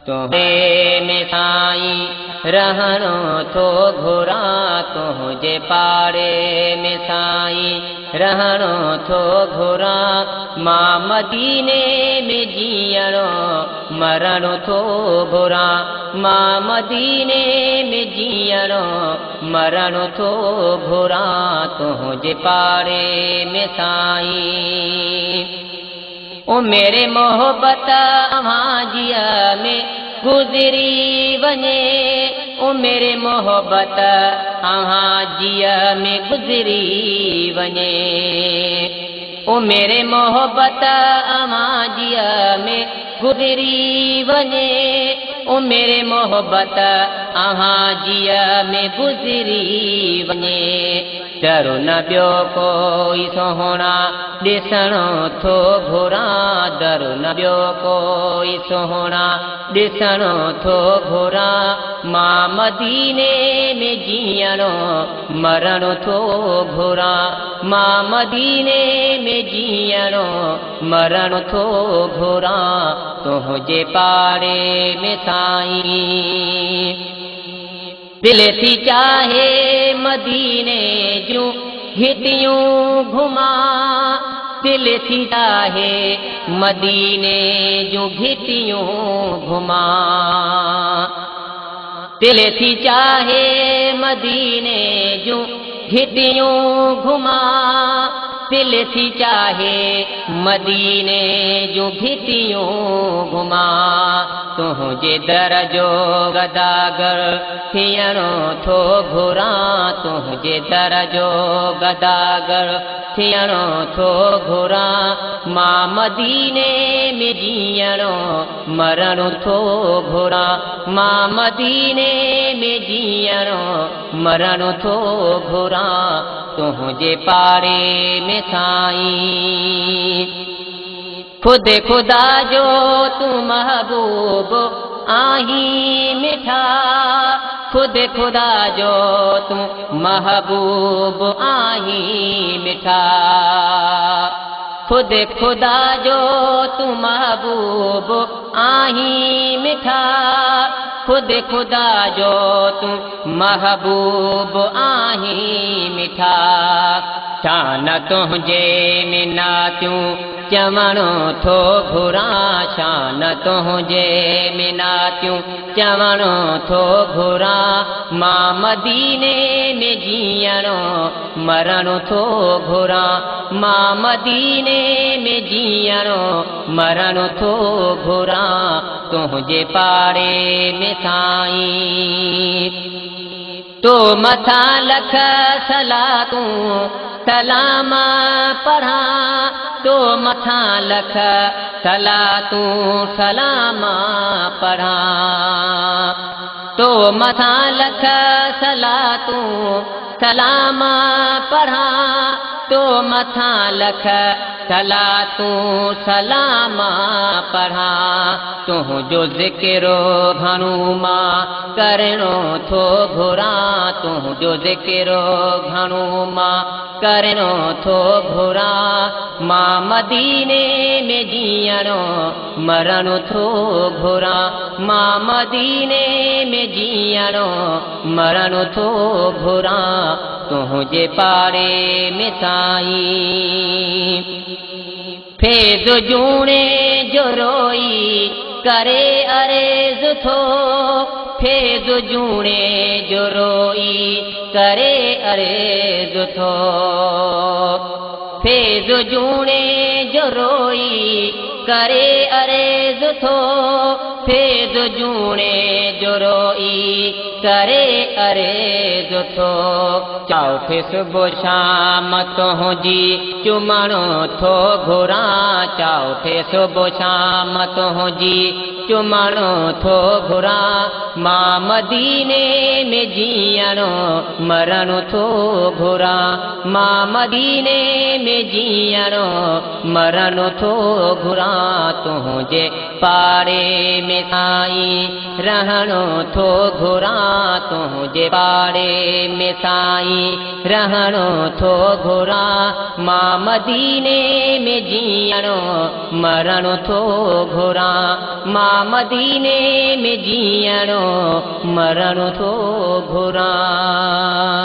तोहे में साईं रहणो थो घुरा, तुंहिंजे पाड़े में साईं रहणो थो घुरा। मां मदीने में जीअणो मरणो थो घुरा, मां मदीने में जीअणो मरणो थो घुरा। तुंहिंजे पाड़े में साईं ओ मेरे मोहब्बत अवाजिया में गुजरी वने, ओ मेरे मोहब्बत अवाजिया में गुजरी वने, ओ मेरे मोहब्बत अवाजिया में गुजरी वने, ओ मेरे मोहब्बत अवाजिया में गुजरी वने। डरो न ॿियो कोई सोहणा ॾिसणो थो घुरा, डरो न ॿियो कोई सोहणा ॾिसणो थो घुरा। मां मदीने में जीअणो मरणो थो घुरा, मां मदीने में जीअणो मरणो थो घुरा। तुंहिंजे पाड़े में साईं दिल थी चाहे मदीने जूं घिटियूं घुमा, दिल थी चाहे मदीने जूं घिटियूं घुमा, दिल थी चाहे मदीने जूं घिटियूं घुमा, दिल थी चाहे मदीने जूं घिटियूं घुमा। तुंहिंजे दर जो गदागर थियणो थो घुरा, तुंहिंजे दर जो गदागर थियणो थो घुरा। मां मदीने में जीअणो मरणो थो घुरा, मां मदीने में जीअणो मरणो थो घुरा। तुंहिंजे पाड़े में साईं खुद खुदा जो तू महबूब आही मिठा, खुद खुदा जो तू महबूब आही मिठा, खुद खुदा जो तू महबूब आही मिठा, खुद खुदा जो तू महबूब आही मिठा। शान तुंहिंजे में नातियूं चवणो थो घुरा, शान तुंहिंजे में नातियूं चवणो थो घुरा। मां मदीने में जीअणो मरणो थो घुरा, मां मदीने में जीअणो मरणो थो घुरा। तुंहिंजे पाड़े में साईं तो मथा लख सलातूं सलाम पढ़ा, तो मथा लख सलातूं सलाम पढ़ा, तो मथा लख सलातूं सलाम पढ़ा, तो मथा लख सलातूं सलाम पढ़ा। तुंहिंजो ज़िक्रो घणो मां करणो थो घुरा, तुंहिंजो ज़िक्रो घणो मां करणो थो घुरा। मां मदीने में जीअणो मरणो थो घुरा, मां मदीने में जीअणो मरणो थो घुरा। तुंहिंजे पाड़े में साईं फैज़ जूणे जो रोई करे अर्ज़ थो, फैज़ जूणे जो रोई करे अर्ज़ थो, फैज़ जूणे जो रोई करे अर्ज़ थो, फैज़ जूणे जो रोई करे अर्ज़ थो। चौथे सुबुह शाम तुंहिंजी चुमणो थो घुरा, चौथे सुबुह शाम तुंहिंजी चुमणो थो घुरां मां मदीने में जीअणो मरणो थो घुरां मां मदीने में जीअणो मरणो थो घुरां तुंहिंजे पाड़े में साईं रहणो थो घुरां तुंहिंजे पाड़े में साईं रहणो थो घुरां मां मदीने में जीअणो मरणो थो घुरां मां मदीने में जीअणो मरणो थो घुरां।